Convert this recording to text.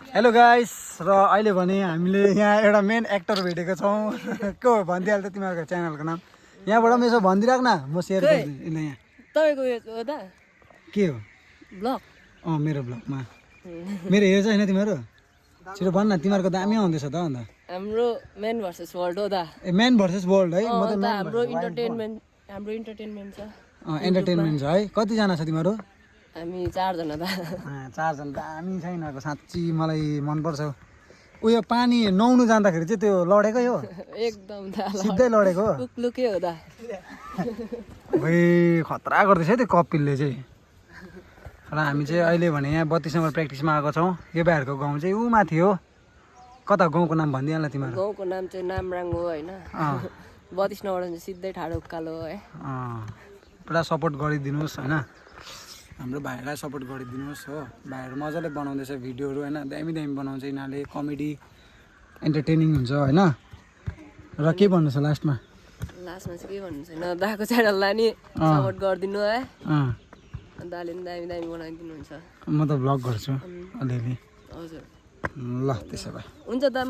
hello guys र अहिले भने हामीले यहाँ एउटा मेन एक्टर भेटेको छौँ के हो भनिदिइहाल्छ तिमीहरूको च्यानलको नाम यहाँबाट पनि यसो भनिदिइराख न म सेयर गर्छु यहाँ तपाईँको हो त के हो ब्लग मेरो ब्लगमा मेरो हेर्छ होइन तिमीहरू छिटो भन् न तिमीहरूको दामी आउँदैछ त अन्त हाम्रो मेन भर्सेस वर्ल्ड हो दा ए म्यान भर्सेस वर्ल्ड है म त हाम्रो इन्टरटेनमेन्ट छ एन्टरटेनमेन्ट छ है कतिजना छ तिमीहरू हामी 4 जना दा 4 जना दामी छ यिनीहरूको साँच्ची मलाई मनपर्छ उयो पानी नुहाउनु जाँदाखेरि चाहिँ त्यो लडेकै हो एकदम दा सिधै लडेको हो लुके हो दा ओइ खतरा गर्दैछ है त्यो कपिलले चाहिँ र हामी चाहिँ अहिले भने यहाँ 32 नम्बर प्र्याक्टिसमा आएको छौँ यो भाइहरूको गाउँ चाहिँ ऊ माथि हो कता गाउँको नाम भनिदिइहाल तिमीहरू गाउँको नाम चाहिँ नामराङ हो होइन 32 नम्बर चाहिँ सिधै ठाडो उकालो हो है पुरा सपोर्ट गरिदिनुहोस् होइन हाम्रो भाइलाई सपोर्ट गरिदिनुहोस् हो भाइहरू मजाले बनाउँदैछ भिडियोहरू होइन दामी दामी बनाउँछ यिनीहरूले कमेडी एन्टरटेनिङ हुन्छ होइन र के भन्नु छ लास्टमा चाहिँ के भन्नु छैन दाको च्यानललाई नि सपोर्ट गरिदिनु है अन्त अलि दामी दामी बनाइदिनु हुन्छ म त भ्लग गर्छु अलिअलि हजुर ल त्यसो भए हुन्छ दा